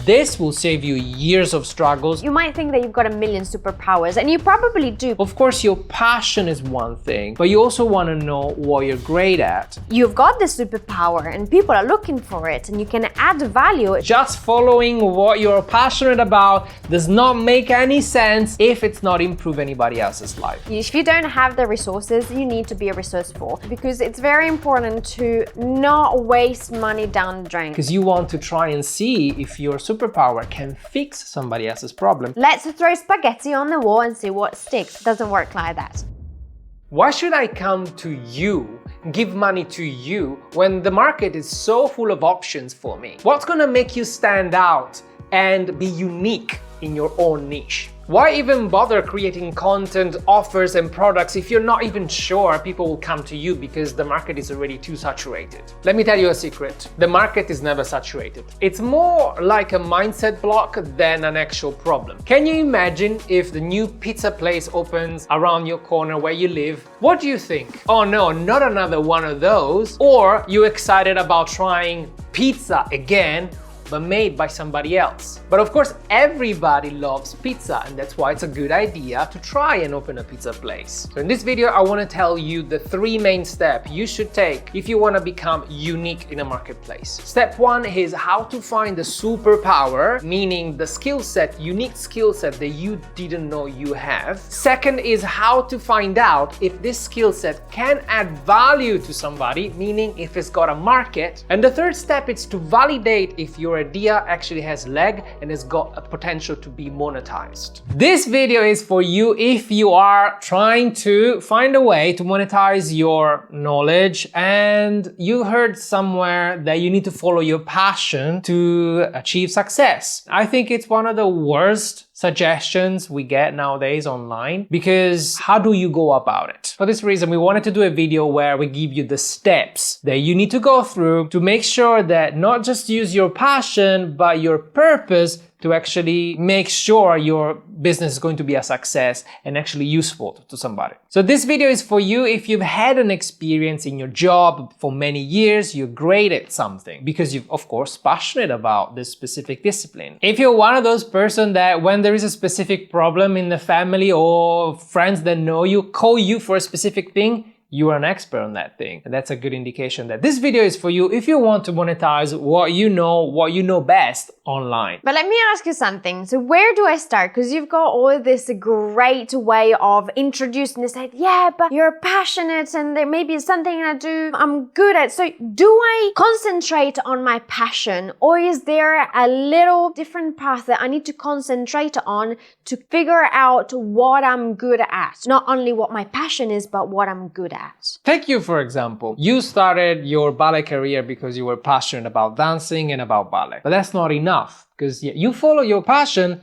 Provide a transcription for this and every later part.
This will save you years of struggles. You might think that you've got a million superpowers, and you probably do. Of course, your passion is one thing, but you also want to know what you're great at. You've got this superpower and people are looking for it, and you can add value. Just following what you're passionate about does not make any sense if it's not improve anybody else's life. If you don't have the resources, you need to be resourceful, because it's very important to not waste money down the drain. Because you want to try and see if your superpower can fix somebody else's problem. Let's throw spaghetti on the wall and see what sticks. It doesn't work like that. Why should I come to you, give money to you, when the market is so full of options for me? What's gonna make you stand out and be unique in your own niche? Why even bother creating content, offers, and products if you're not even sure people will come to you because the market is already too saturated? Let me tell you a secret. The market is never saturated. It's more like a mindset block than an actual problem. Can you imagine if the new pizza place opens around your corner where you live? What do you think? Oh no, not another one of those. Or you excited about trying pizza again, but made by somebody else. But of course, everybody loves pizza, and that's why it's a good idea to try and open a pizza place. So in this video, I want to tell you the 3 main steps you should take if you want to become unique in a marketplace. Step 1 is how to find the superpower, meaning the skill set, unique skill set that you didn't know you have. Second is how to find out if this skill set can add value to somebody, meaning if it's got a market. And the third step is to validate if your idea actually has leg and has got a potential to be monetized. This video is for you if you are trying to find a way to monetize your knowledge and you heard somewhere that you need to follow your passion to achieve success. I think it's one of the worst suggestions we get nowadays online, because how do you go about it? For this reason, we wanted to do a video where we give you the steps that you need to go through to make sure that not just use your passion, but your purpose to actually make sure your business is going to be a success and actually useful to somebody. So this video is for you if you've had an experience in your job for many years, you're great at something because you're of course passionate about this specific discipline. If you're one of those person that when there is a specific problem in the family or friends that know you, call you for a specific thing, you are an expert on that thing. And that's a good indication that this video is for you if you want to monetize what you know best online. But let me ask you something. So where do I start? Because you've got all this great way of introducing this, like, yeah, but you're passionate and there maybe is something I do I'm good at. So do I concentrate on my passion, or is there a little different path that I need to concentrate on to figure out what I'm good at? Not only what my passion is, but what I'm good at. Take you for example. You started your ballet career because you were passionate about dancing and about ballet. But that's not enough, because you follow your passion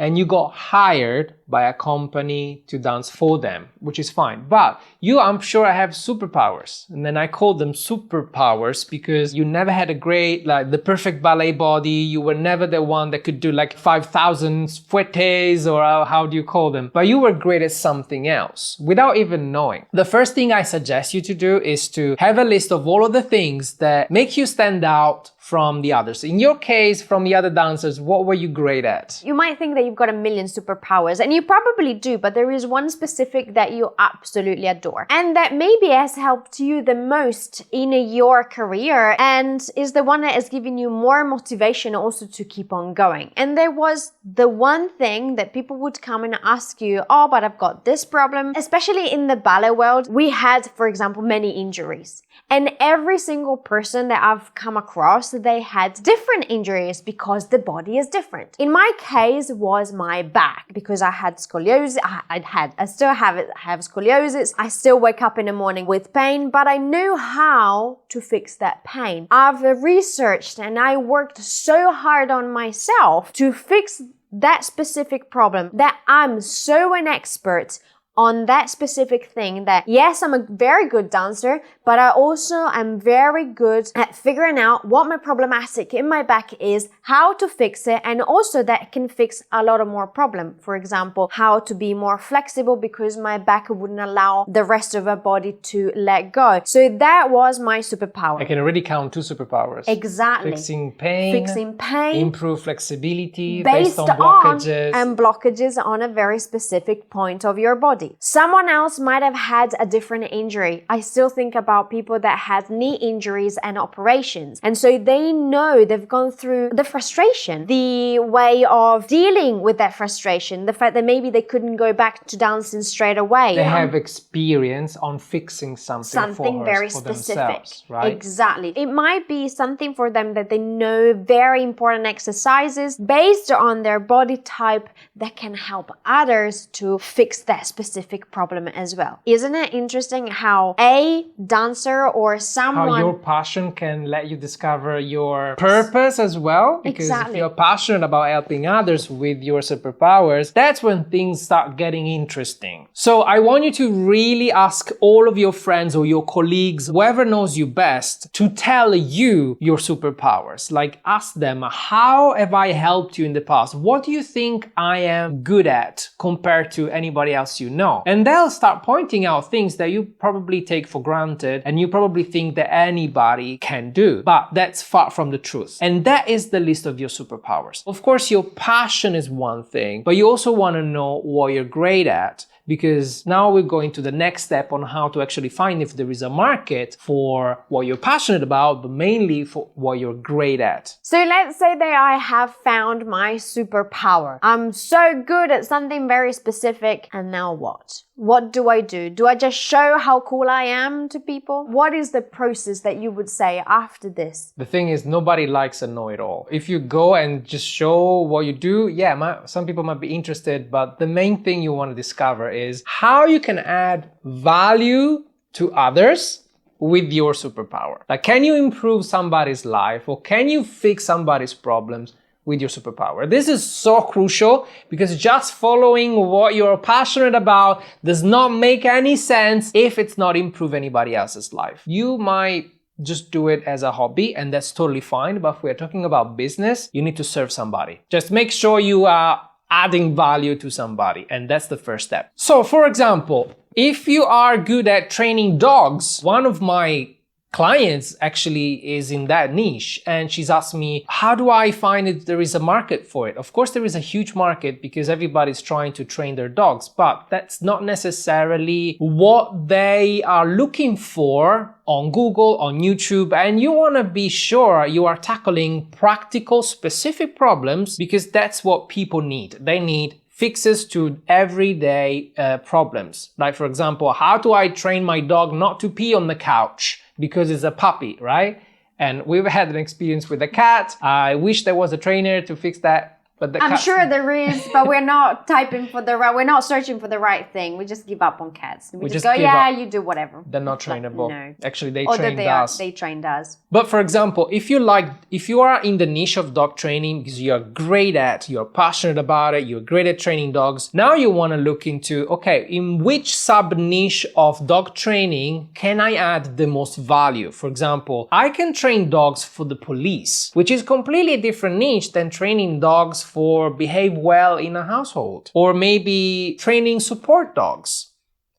and you got hired by a company to dance for them, which is fine. But you, I'm sure, I have superpowers. And then I call them superpowers because you never had a great, like the perfect ballet body. You were never the one that could do like 5,000 fouettes, or how do you call them? But you were great at something else without even knowing. The first thing I suggest you to do is to have a list of all of the things that make you stand out from the others. In your case, from the other dancers, what were you great at? You might think that you've got a million superpowers, and you probably do, but there is one specific that you absolutely adore, and that maybe has helped you the most in your career and is the one that has given you more motivation also to keep on going. And there was the one thing that people would come and ask you, oh, but I've got this problem. Especially in the ballet world, we had, for example, many injuries. And every single person that I've come across, they had different injuries because the body is different. In my case was my back, because I had scoliosis. I still have scoliosis. I still wake up in the morning with pain, but I knew how to fix that pain. I've researched and I worked so hard on myself to fix that specific problem that I'm so an expert on that specific thing that, yes, I'm a very good dancer, but I also am very good at figuring out what my problematic in my back is, how to fix it, and also that can fix a lot of more problem. For example, how to be more flexible because my back wouldn't allow the rest of my body to let go. So that was my superpower. I can already count 2 superpowers. Exactly. Fixing pain, improve flexibility based on blockages. And blockages on a very specific point of your body. Someone else might have had a different injury. I still think about people that had knee injuries and operations. And so they know, they've gone through the frustration, the way of dealing with that frustration, the fact that maybe they couldn't go back to dancing straight away. They have experience on fixing something very for specific, themselves, right? Exactly. It might be something for them that they know very important exercises based on their body type that can help others to fix that specific problem as well. Isn't it interesting how a dancer or someone... How your passion can let you discover your purpose as well? Because if you're passionate about helping others with your superpowers, that's when things start getting interesting. So I want you to really ask all of your friends or your colleagues, whoever knows you best, to tell you your superpowers. Like, ask them, how have I helped you in the past? What do you think I am good at compared to anybody else you know? And they'll start pointing out things that you probably take for granted and you probably think that anybody can do. But that's far from the truth. And that is the list of your superpowers. Of course, your passion is one thing, but you also want to know what you're great at, because now we're going to the next step on how to actually find if there is a market for what you're passionate about, but mainly for what you're great at. So let's say that I have found my superpower. I'm so good at something very specific, and now what? What do I do? Do I just show how cool I am to people? What is the process that you would say after this? The thing is, nobody likes a know-it-all. If you go and just show what you do, yeah, some people might be interested, but the main thing you want to discover is how you can add value to others with your superpower. Like, can you improve somebody's life, or can you fix somebody's problems with your superpower? This is so crucial, because just following what you're passionate about does not make any sense if it's not improve anybody else's life. You might just do it as a hobby, and that's totally fine. But if we're talking about business, you need to serve somebody. Just make sure you are adding value to somebody, and that's the first step. So, for example, if you are good at training dogs, one of my clients actually is in that niche, and she's asked me, how do I find if there is a market for it? Of course, there is a huge market because everybody's trying to train their dogs, but that's not necessarily what they are looking for on Google, on YouTube, and you want to be sure you are tackling practical, specific problems, because that's what people need. They need fixes to everyday problems. Like, for example, how do I train my dog not to pee on the couch because it's a puppy, right? And we've had an experience with a cat. I wish there was a trainer to fix that. But I'm sure there is, but we're not we're not searching for the right thing. We just give up on cats. We just go, yeah, you do whatever. They're not trainable. No. Actually, they trained us. They trained us. But for example, if you are in the niche of dog training because you're great at, you're passionate about it, you're great at training dogs, now you want to look into, okay, in which sub-niche of dog training can I add the most value? For example, I can train dogs for the police, which is completely different niche than training dogs for behave well in a household, or maybe training support dogs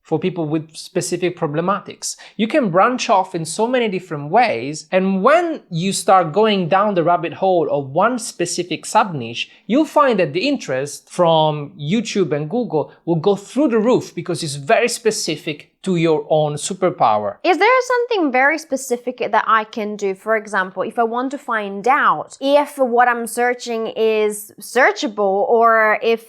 for people with specific problematics. You can branch off in so many different ways, and when you start going down the rabbit hole of one specific sub-niche, you'll find that the interest from YouTube and Google will go through the roof because it's very specific to your own superpower. Is there something very specific that I can do? For example, if I want to find out if what I'm searching is searchable, or if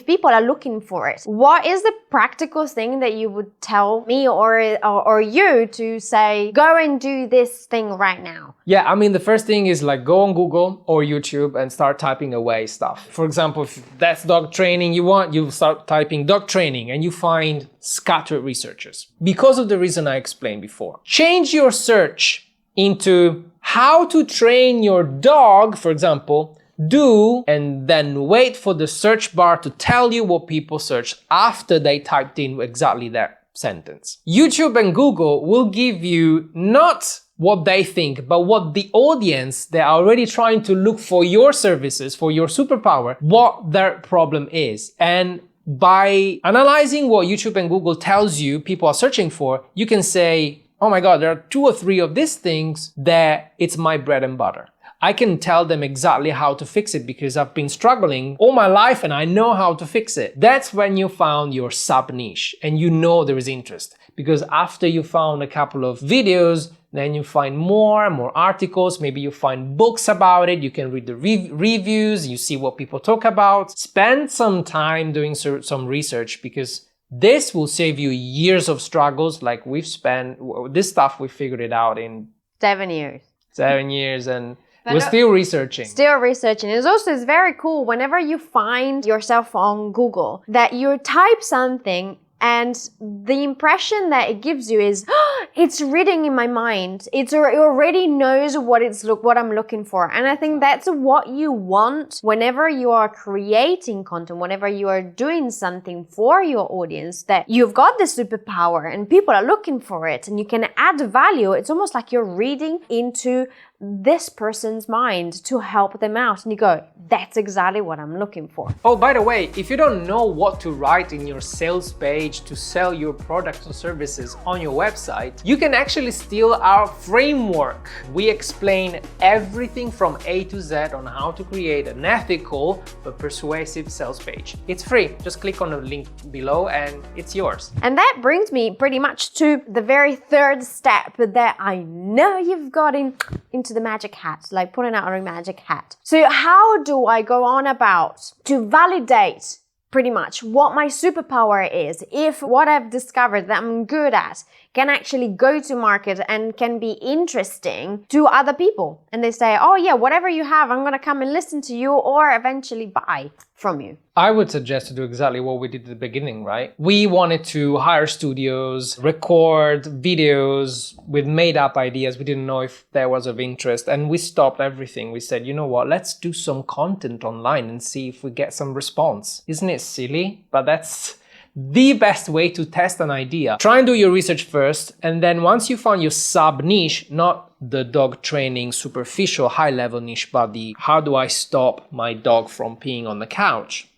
people are looking for it, what is the practical thing that you would tell me or you to say, go and do this thing right now? Yeah, I mean, the first thing is like go on Google or YouTube and start typing away stuff. For example, if that's dog training you start typing dog training and you find scattered researchers. Because of the reason I explained before. Change your search into how to train your dog, for example, and then wait for the search bar to tell you what people searched after they typed in exactly that. sentence. YouTube and Google will give you not what they think, but what the audience that are already trying to look for your services, for your superpower, what their problem is. And by analyzing what YouTube and Google tells you people are searching for, you can say, oh my God, there are 2 or 3 of these things that it's my bread and butter. I can tell them exactly how to fix it because I've been struggling all my life and I know how to fix it. That's when you found your sub niche and you know there is interest. Because after you found a couple of videos, then you find more and more articles, maybe you find books about it, you can read the reviews, you see what people talk about. Spend some time doing some research because this will save you years of struggles. Like we've spent, this stuff we figured it out in 7 years. 7 years and we're still researching. Still researching. It's very cool whenever you find yourself on Google that you type something and the impression that it gives you is, oh, it's reading in my mind. It already knows what I'm looking for. And I think that's what you want whenever you are creating content, whenever you are doing something for your audience, that you've got this superpower and people are looking for it and you can add value. It's almost like you're reading into this person's mind to help them out. And you go, that's exactly what I'm looking for. Oh, by the way, if you don't know what to write in your sales page to sell your products or services on your website, you can actually steal our framework. We explain everything from A to Z on how to create an ethical but persuasive sales page. It's free. Just click on the link below and it's yours. And that brings me pretty much to the very third step that I know you've got into the magic hat, like putting out a magic hat. So how do I go on about to validate pretty much what my superpower is, if what I've discovered that I'm good at can actually go to market and can be interesting to other people? And they say, oh yeah, whatever you have, I'm gonna come and listen to you or eventually buy from you. I would suggest to do exactly what we did at the beginning, right? We wanted to hire studios, record videos with made up ideas. We didn't know if there was of interest and we stopped everything. We said, you know what, let's do some content online and see if we get some response. Isn't it silly? But that's the best way to test an idea. Try and do your research first, and then once you found your sub niche, not the dog training superficial high level niche, but the how do I stop my dog from peeing on the couch,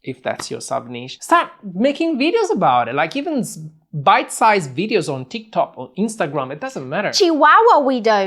if that's your sub niche, start making videos about it, like even bite-sized videos on TikTok or Instagram, it doesn't matter. Chihuahua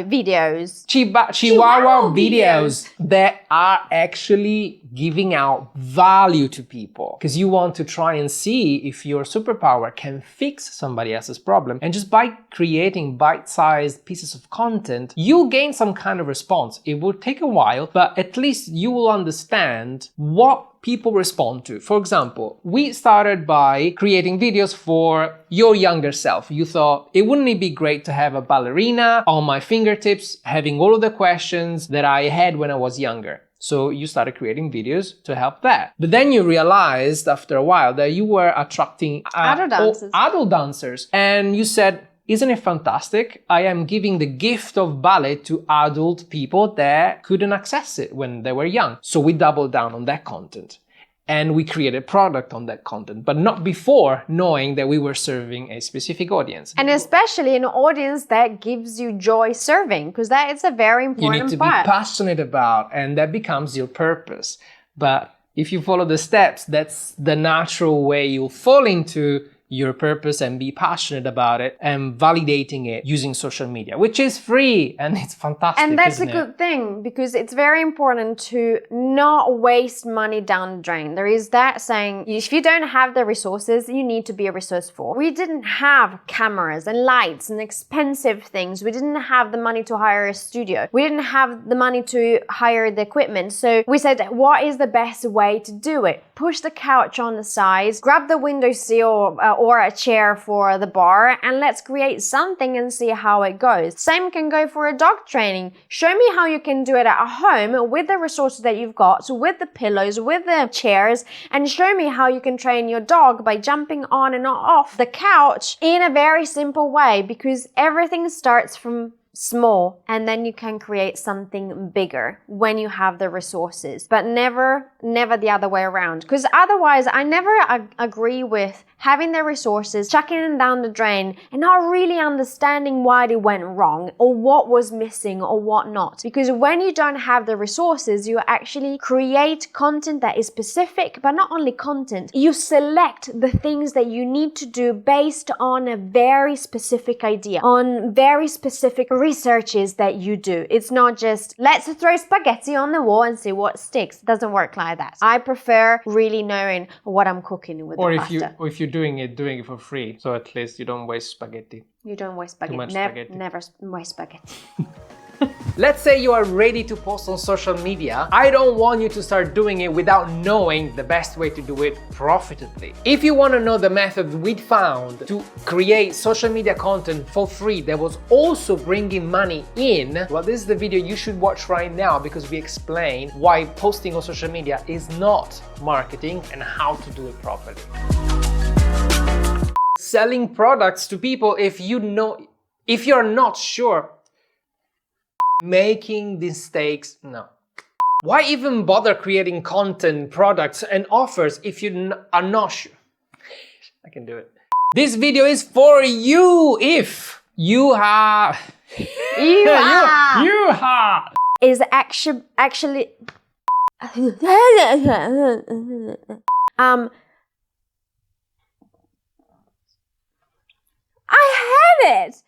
videos. Chihuahua videos that are actually giving out value to people, because you want to try and see if your superpower can fix somebody else's problem. And just by creating bite-sized pieces of content, you'll gain some kind of response. It will take a while, but at least you will understand what people respond to. For example, we started by creating videos for your younger self. You thought, wouldn't it be great to have a ballerina on my fingertips, having all of the questions that I had when I was younger? So you started creating videos to help that. But then you realized after a while that you were attracting adult dancers. And you said, isn't it fantastic? I am giving the gift of ballet to adult people that couldn't access it when they were young. So we doubled down on that content. And we created product on that content, but not before knowing that we were serving a specific audience. And especially an audience that gives you joy serving, because that is a very important part. You need to be passionate about, and that becomes your purpose. But if you follow the steps, that's the natural way you'll fall into your purpose and be passionate about it and validating it using social media, which is free and it's fantastic. And that's a good thing, because it's very important to not waste money down the drain. There is that saying, if you don't have the resources, you need to be resourceful. We didn't have cameras and lights and expensive things. We didn't have the money to hire a studio. We didn't have the money to hire the equipment. So we said, what is the best way to do it? Push the couch on the side, grab the windowsill or a chair for the bar, and let's create something and see how it goes. Same can go for a dog training. Show me how you can do it at home with the resources that you've got, with the pillows, with the chairs, and show me how you can train your dog by jumping on and off the couch in a very simple way, because everything starts from small and then you can create something bigger when you have the resources, but never the other way around. Because otherwise, I never agree with having the resources, chucking them down the drain and not really understanding why they went wrong or what was missing or what not. Because when you don't have the resources, you actually create content that is specific, but not only content, you select the things that you need to do based on a very specific idea, on very specific researches that you do. It's not just, let's throw spaghetti on the wall and see what sticks. It doesn't work like that. I prefer really knowing what I'm cooking with the pasta. Or if you're doing it for free, so at least you don't waste spaghetti. You don't waste spaghetti. Too much spaghetti. Never waste spaghetti. Let's say you are ready to post on social media. I don't want you to start doing it without knowing the best way to do it profitably. If you want to know the method we found to create social media content for free that was also bringing money in, well, this is the video you should watch right now, because we explain why posting on social media is not marketing and how to do it properly. Selling products to people if you're not sure. Making mistakes, no. Why even bother creating content, products and offers if you are not sure? I can do it. This video is for you if you have... you have... Is actually... I have it!